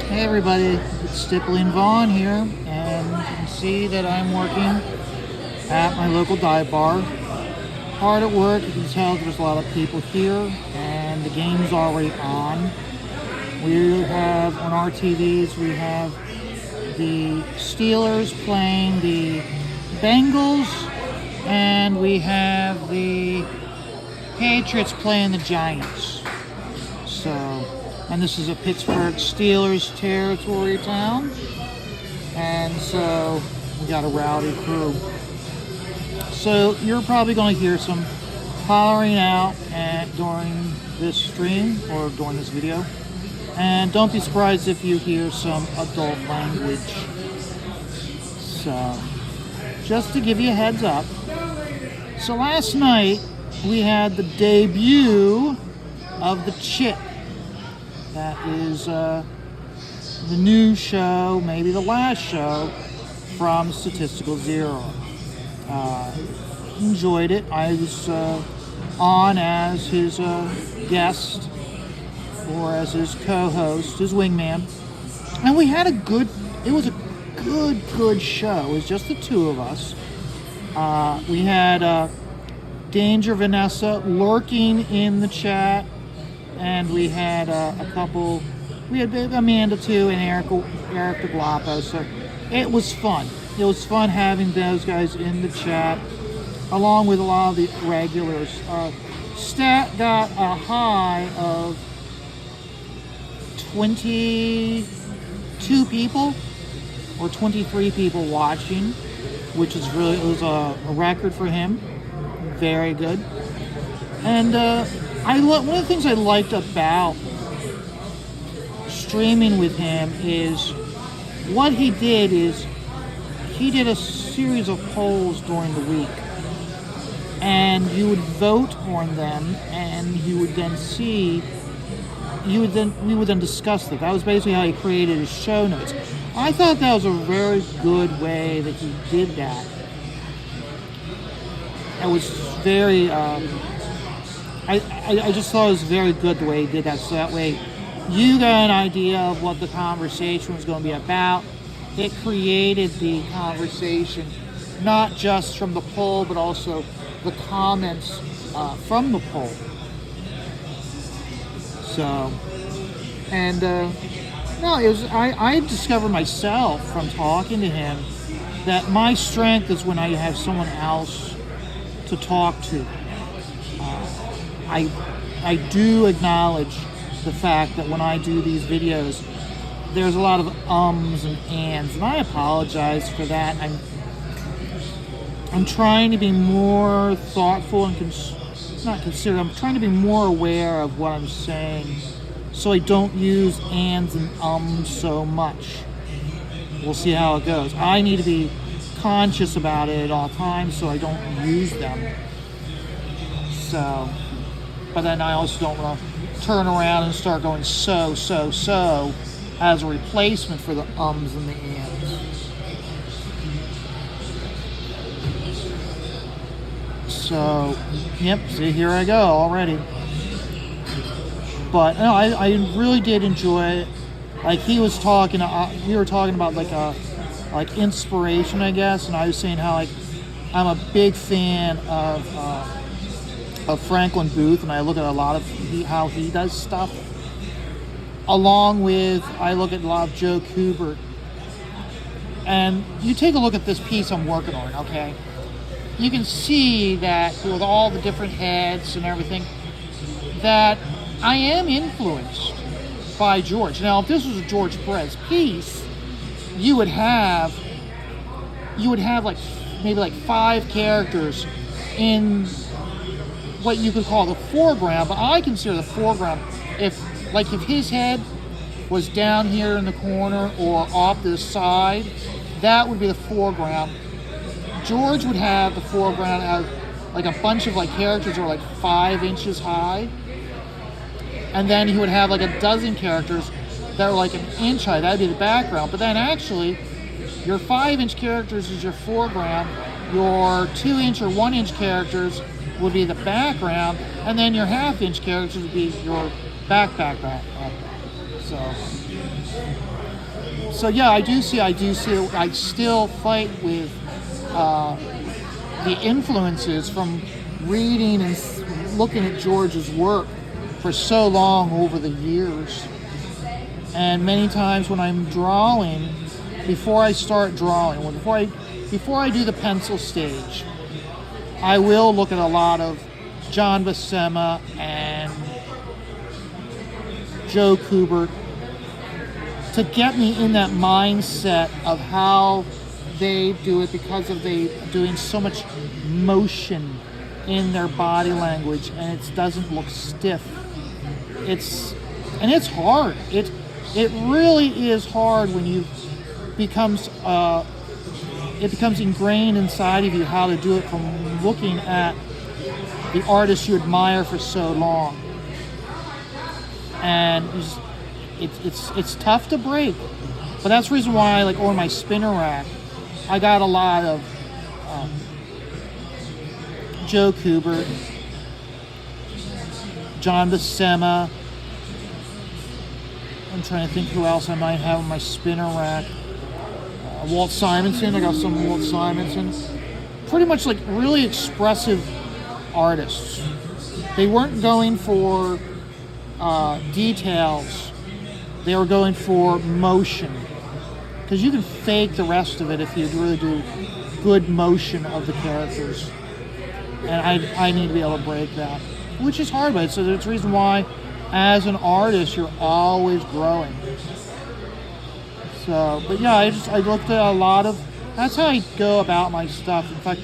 Hey everybody, it's Stippling Vaughn here, and you can see that I'm working at my local dive bar. Hard at work. You can tell there's a lot of people here, and the game's already on. We have on our TVs, we have the Steelers playing the Bengals, and we have the Patriots playing the Giants. So, and this is a Pittsburgh Steelers territory town, and so we got a rowdy crew. So you're probably going to hear some hollering out during this stream or during this video, and don't be surprised if you hear some adult language. So, just to give you a heads up. So last night we had the debut of the Chit. That is the new show, maybe the last show from Statistical Zero. Enjoyed it. I was on as his guest or as his co-host, his wingman, and we had it was a good show. It was just the two of us. We had Danger Vanessa lurking in the chat, and we had we had Amanda too, and Eric DeGlapo. So it was fun. It was fun having those guys in the chat, along with a lot of the regulars. Stat got a high of 22 people or 23 people watching, which is it was a record for him. Very good. And one of the things I liked about streaming with him is what he did is he did a series of polls during the week, and you would vote on them, and you would then we would then discuss them. That was basically how he created his show notes. I thought that was a very good way that he did that. It was very I just thought it was very good the way he did that, so that way you got an idea of what the conversation was going to be about. It created the conversation not just from the poll, but also the comments from the poll. So, and no, it was I discovered myself from talking to him that my strength is when I have someone else to talk to. I do acknowledge the fact that when I do these videos, there's a lot of ums and ands, and I apologize for that. I'm trying to be more thoughtful and I'm trying to be more aware of what I'm saying, so I don't use ands and ums so much. We'll see how it goes. I need to be conscious about it at all times so I don't use them. So, but then I also don't want to turn around and start going so as a replacement for the ums and the ands. So, yep, see, here I go already. But no, I really did enjoy it. Like he was talking, we were talking about like inspiration, I guess, and I was saying how I'm a big fan of Franklin Booth, and I look at a lot of how he does stuff. Along with, I look at a lot of Joe Kubert. And you take a look at this piece I'm working on, okay? You can see that with all the different heads and everything, that I am influenced by George. Now, if this was a George Perez piece, you would have like maybe 5 characters in what you could call the foreground, but I consider the foreground if his head was down here in the corner or off to the side, that would be the foreground. George would have the foreground as like a bunch of characters that are 5 inches high, and then he would have a dozen characters that are an inch high. That'd be the background. But then actually, your 5-inch characters is your foreground. Your 2-inch or 1-inch characters would be the background, and then your half-inch characters would be your background. So So yeah, I do see. I still fight with the influences from reading and looking at George's work for so long over the years. And many times when I'm drawing, before I start drawing, before I do the pencil stage, I will look at a lot of John Buscema and Joe Kubert to get me in that mindset of how they do it, because of they doing so much motion in their body language, and it doesn't look stiff. It's hard. It really is hard when it becomes ingrained inside of you how to do it from looking at the artists you admire for so long. And it's tough to break. But that's the reason why, like, on my spinner rack, I got a lot of Joe Kubert, John Buscema. I'm trying to think who else I might have on my spinner rack. Walt Simonson. I got some Walt Simonson. Pretty much like really expressive artists. They weren't going for details. They were going for motion. Because you can fake the rest of it if you really do good motion of the characters. And I need to be able to break that, which is hard, but so there's a reason why, as an artist, you're always growing. So, but yeah, I looked at a lot of. That's how I go about my stuff. In fact,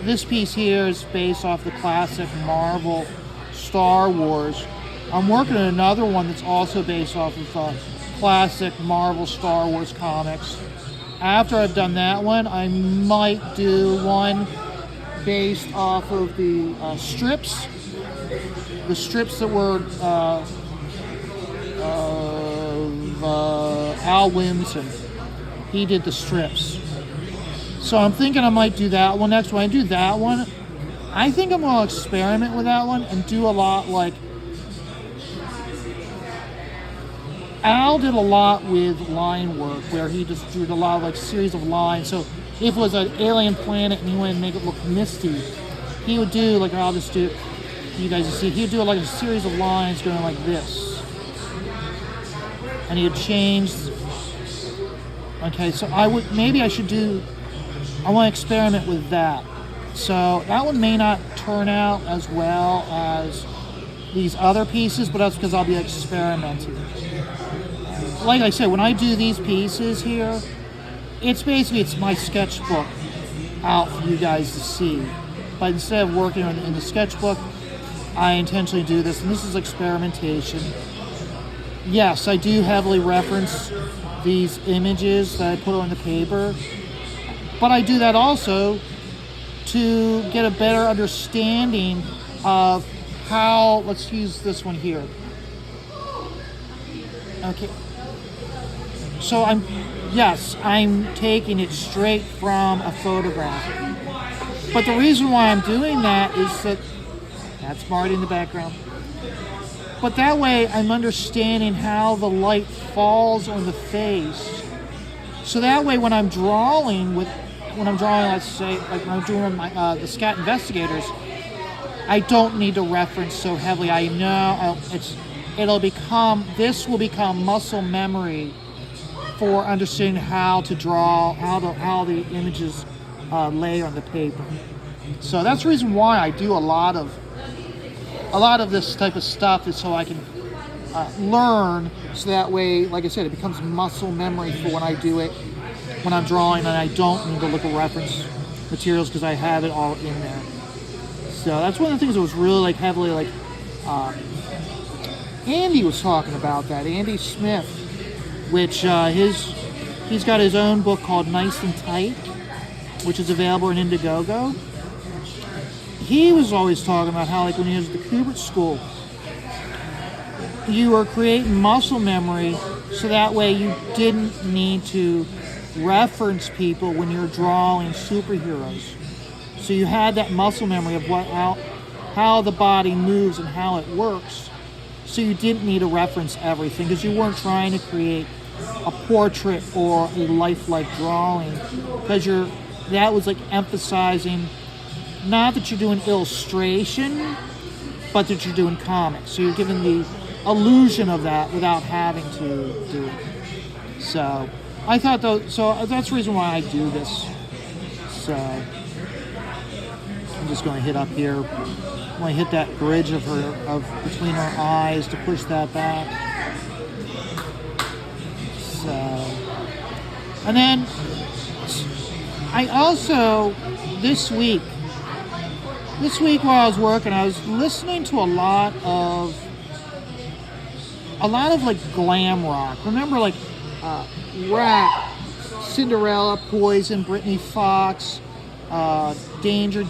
this piece here is based off the classic Marvel Star Wars. I'm working on another one that's also based off of classic Marvel Star Wars comics. After I've done that one, I might do one based off of the strips that were Al Williamson. He did the strips. So I'm thinking I might do that one next. When I do that one, I think I'm going to experiment with that one and do a lot like Al did a lot with line work, where he just drew a lot of like series of lines. So if it was an alien planet and he wanted to make it look misty, he would do like, I'll just do it, you guys see, he would do like a series of lines going like this. And he would change. Okay, so I want to experiment with that. So that one may not turn out as well as these other pieces, but that's because I'll be experimenting. Like I said, when I do these pieces here, it's my sketchbook out for you guys to see. But instead of working in the sketchbook, I intentionally do this, and this is experimentation. Yes, I do heavily reference these images that I put on the paper, but I do that also to get a better understanding of how, let's use this one here. Okay. So I'm taking it straight from a photograph. But the reason why I'm doing that is that's Marty in the background. But that way I'm understanding how the light falls on the face. So that way when I'm drawing, let's say, like when I'm doing the Scat Investigators, I don't need to reference so heavily. I know this will become muscle memory for understanding how to draw, how the images lay on the paper. So that's the reason why I do a lot of this type of stuff, is so I can learn, so that way, like I said, it becomes muscle memory for when I do it, when I'm drawing, and I don't need to look at reference materials because I have it all in there. So that's one of the things that was really like heavily like Andy was talking about that. Andy Smith, which he's got his own book called Nice and Tight, which is available in Indiegogo. He was always talking about how, like, when he was at the Kubert School, you were creating muscle memory, so that way you didn't need to reference people when you're drawing superheroes. So you had that muscle memory of how the body moves and how it works. So you didn't need to reference everything, because you weren't trying to create a portrait or a lifelike drawing, because that was like emphasizing not that you're doing illustration, but that you're doing comics. So you're giving the illusion of that without having to do it. So I thought so that's the reason why I do this. So I'm just going to hit up here. I'm going to hit that bridge of between her eyes to push that back. So, and then I also this week while I was working, I was listening to a lot of like glam rock. Remember, like Rat, Cinderella, Poison, Britney Fox, Danger,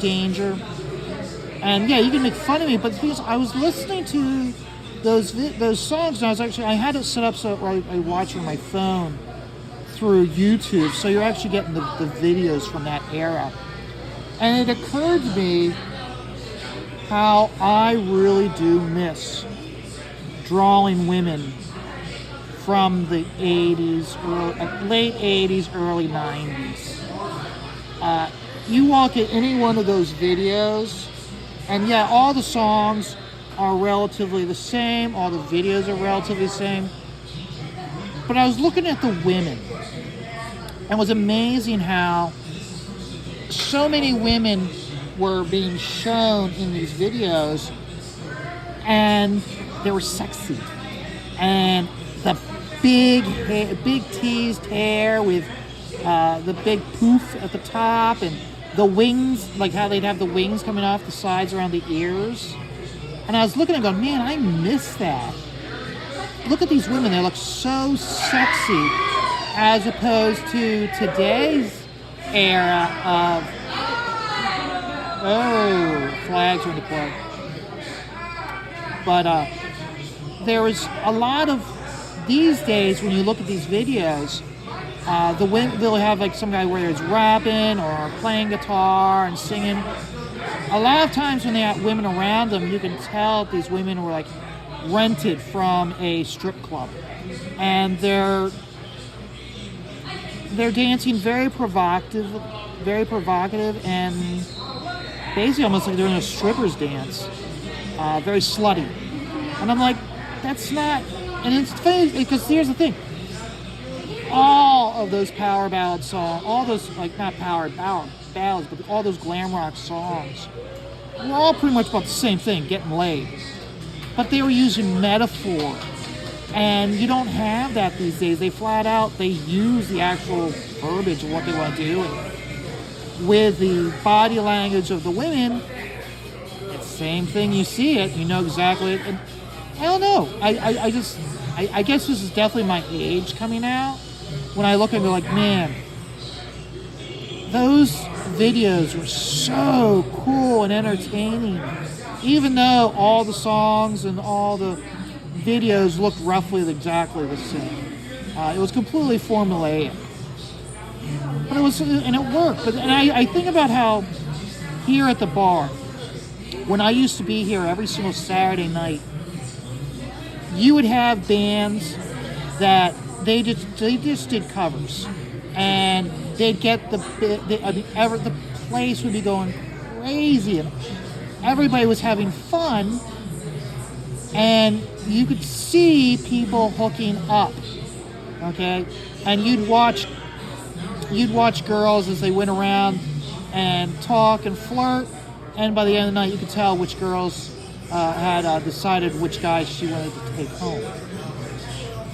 and yeah, you can make fun of me, but because I was listening to those songs, and I had it set up so I watch it on my phone through YouTube, so you're actually getting the videos from that era, and it occurred to me how I really do miss drawing women from the 80s, late 80s, early 90s. You walk in any one of those videos, and yeah, all the songs are relatively the same, all the videos are relatively the same, but I was looking at the women, and it was amazing how so many women were being shown in these videos, and they were sexy, and the big teased hair with the big poof at the top, and the wings, like how they'd have the wings coming off the sides around the ears. And I was looking and going, man, I miss that. Look at these women, they look so sexy, as opposed to today's era of, flags are in the play. But there was a lot of, these days when you look at these videos, they'll have like some guy where he's rapping or playing guitar and singing. A lot of times when they have women around them, you can tell these women were like rented from a strip club, and they're dancing very provocative, and basically almost like they're in a stripper's dance, very slutty. And I'm like, that's not. And it's funny because here's the thing. All of those power ballad songs, all those, like, not power ballads, but all those glam rock songs were all pretty much about the same thing, getting laid. But they were using metaphor. And you don't have that these days. They flat out, they use the actual verbiage of what they want to do. And with the body language of the women, it's the same thing. You see it, you know exactly. And I don't know. I guess this is definitely my age coming out. When I look at it, like, man, those videos were so cool and entertaining. Even though all the songs and all the videos looked roughly exactly the same. It was completely formulaic. But it was, and it worked. And I think about how here at the bar, when I used to be here every single Saturday night, you would have bands that they just did covers, and they'd get the place would be going crazy, and everybody was having fun, and you could see people hooking up, okay, and you'd watch girls as they went around and talk and flirt, and by the end of the night you could tell which girls had decided which guys she wanted to take home.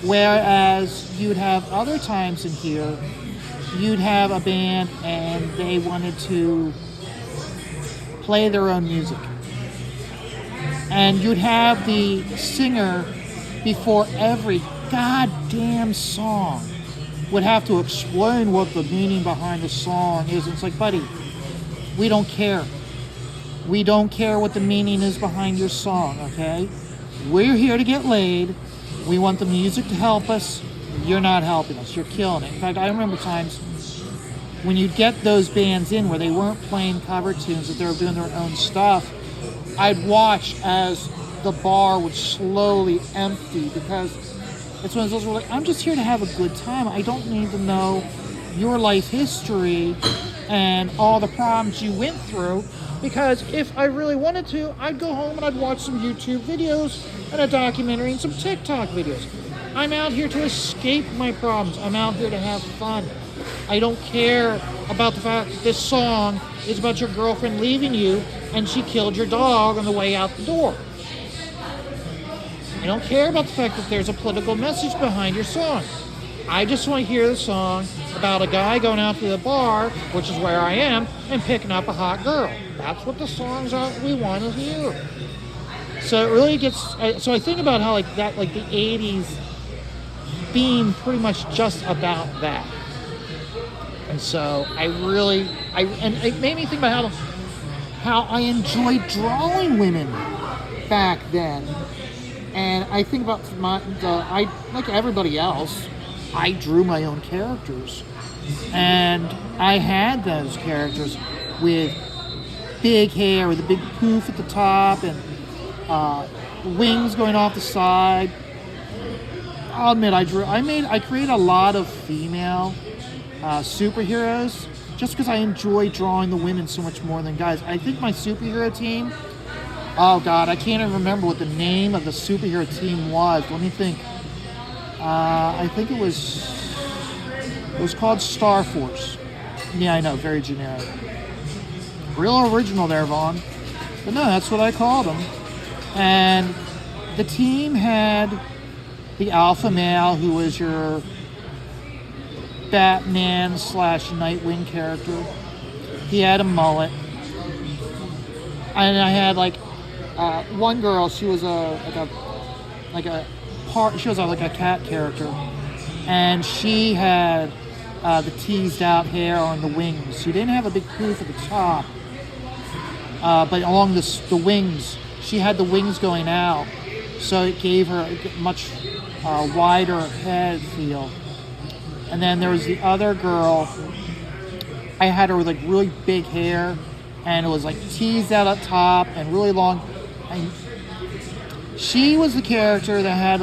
Whereas you'd have other times in here, you'd have a band and they wanted to play their own music. And you'd have the singer, before every goddamn song, would have to explain what the meaning behind the song is. It's like, buddy, we don't care. We don't care what the meaning is behind your song, okay? We're here to get laid. We want the music to help us. You're not helping us. You're killing it. In fact, I remember times when you'd get those bands in where they weren't playing cover tunes, that they were doing their own stuff, I'd watch as the bar would slowly empty, because It's one of those where like, I'm just here to have a good time. I don't need to know your life history and all the problems you went through, because if I really wanted to, I'd go home and I'd watch some YouTube videos and a documentary and some TikTok videos. I'm out here to escape my problems. I'm out here to have fun. I don't care about the fact that this song is about your girlfriend leaving you and she killed your dog on the way out the door. I don't care about the fact that there's a political message behind your song. I just want to hear the song about a guy going out to the bar, which is where I am, and picking up a hot girl. That's what the songs are we want to hear. So it really gets. So I think about how like that, like the '80s being pretty much just about that. And so and it made me think about how I enjoyed drawing women back then. And I think about like everybody else, I drew my own characters. And I had those characters with big hair, with a big poof at the top, and wings going off the side. I'll admit, I created a lot of female superheroes just because I enjoy drawing the women so much more than guys. I think my superhero team, oh God, I can't even remember what the name of the superhero team was. Let me think. I think it was called Star Force. Yeah, I know, very generic. Real original there, Vaughn. But no, that's what I called them. And the team had the alpha male, who was your Batman / Nightwing character. He had a mullet. And I had like one girl. She was like a cat character, and she had the teased out hair on the wings. She didn't have a big poof at the top, but along the wings, she had the wings going out, so it gave her a much wider head feel. And then there was the other girl. I had her with like really big hair, and it was like teased out up top and really long. And she was the character that had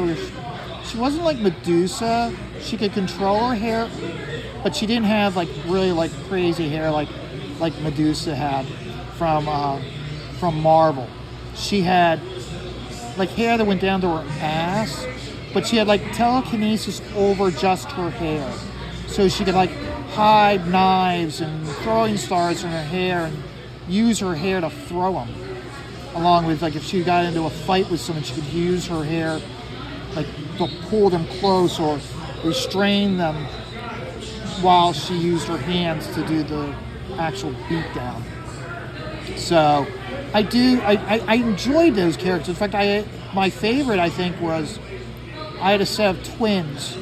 she wasn't like Medusa. She could control her hair, but she didn't have like really like crazy hair like Medusa had from Marvel. She had like hair that went down to her ass, but she had like telekinesis over just her hair. So she could like hide knives and throwing stars in her hair and use her hair to throw them. Along with like if she got into a fight with someone, she could use her hair like to pull them close or restrain them while she used her hands to do the actual beatdown. So I enjoyed those characters. In fact, my favorite I think was I had a set of twins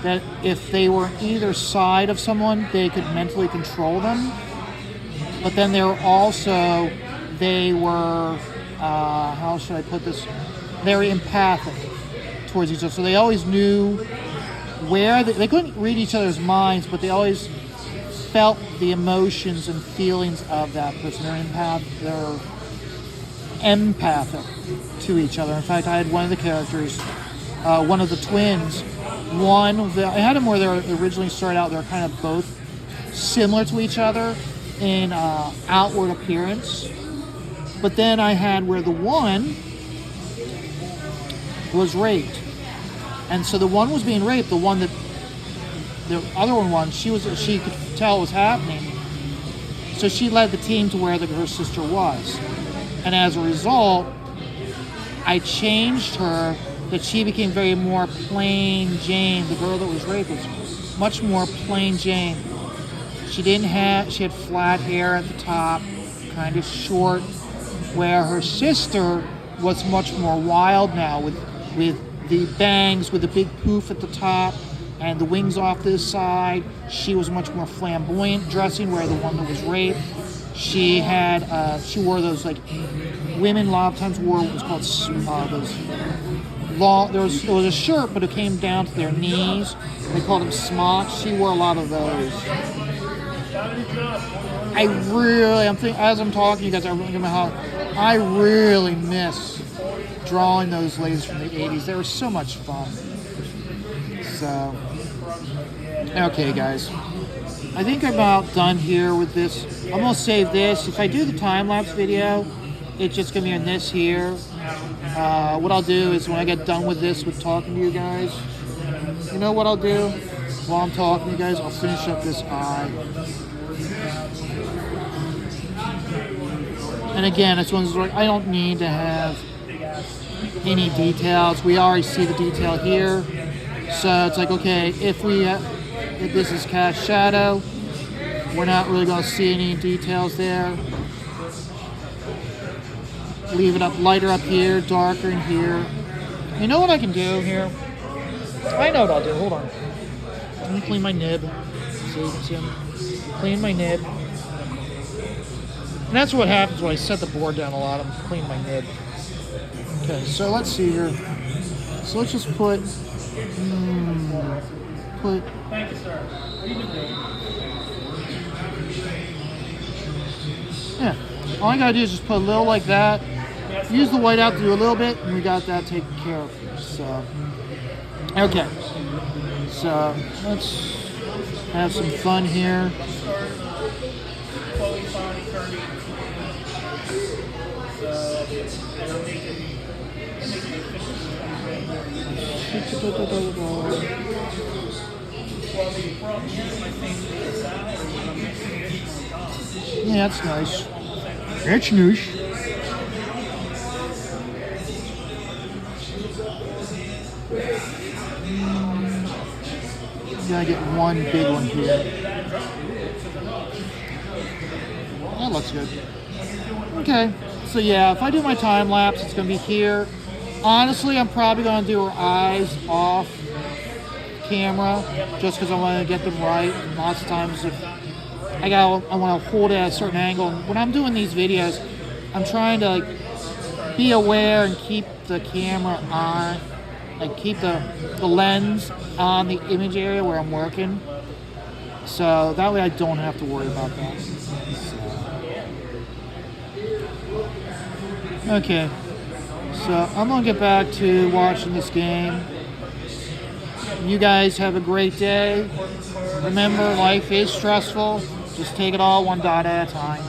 that if they were either side of someone, they could mentally control them. But then they were how should I put this? Very empathic towards each other. So they always knew where they couldn't read each other's minds, but they always felt the emotions and feelings of that person. They're empathic to each other. In fact, I had one of the characters, one of the twins. I had them where they originally started out. They're kind of both similar to each other in outward appearance. But then I had where the one was raped. And so the one was being raped, the other one, she could tell it was happening. So she led the team to where her sister was. And as a result, I changed her that she became very more plain Jane. The girl that was raped was much more plain Jane. She had flat hair at the top, kind of short, where her sister was much more wild now with the bangs, with the big poof at the top and the wings off to the side. She was much more flamboyant dressing, where the one that was raped, she wore those like women a lot of times wore what was called those long. There was a shirt, but it came down to their knees. They called them smocks. She wore a lot of those. As I'm talking to you guys, I'm thinking about how I really miss drawing those ladies from the 80s. They were so much fun. So, okay, guys. I think I'm about done here with this. I'm gonna save this. If I do the time-lapse video, it's just gonna be in this here. What I'll do is when I get done with this, with talking to you guys, you know what I'll do? While I'm talking to you guys, I'll finish up this eye. And again, this one's like, I don't need to have any details. We already see the detail here. So it's like, okay, if this is cast shadow, we're not really going to see any details there. Leave it up lighter up here, darker in here. You know what I can do here? I know what I'll do. Hold on. Let me clean my nib. So you can see I'm clean my nib. And that's what happens when I set the board down a lot. I'm cleaning my nib. Okay, so let's see here. So let's just put. Thank you, sir. Yeah. All I gotta do is just put a little like that. Use the whiteout to do a little bit, and we got that taken care of. So, okay. So let's have some fun here. Yeah, that's nice. That's nice. Gotta get one big one here. That looks good. Okay, so yeah, if I do my time lapse, it's gonna be here. Honestly, I'm probably gonna do her eyes off camera just because I want to get them right. And lots of times, if I want to hold it at a certain angle. And when I'm doing these videos, I'm trying to be aware and keep the camera on, like keep the lens on the image area where I'm working. So that way I don't have to worry about that. Okay, so I'm gonna get back to watching this game. You guys have a great day. Remember, life is stressful. Just take it all one dot at a time.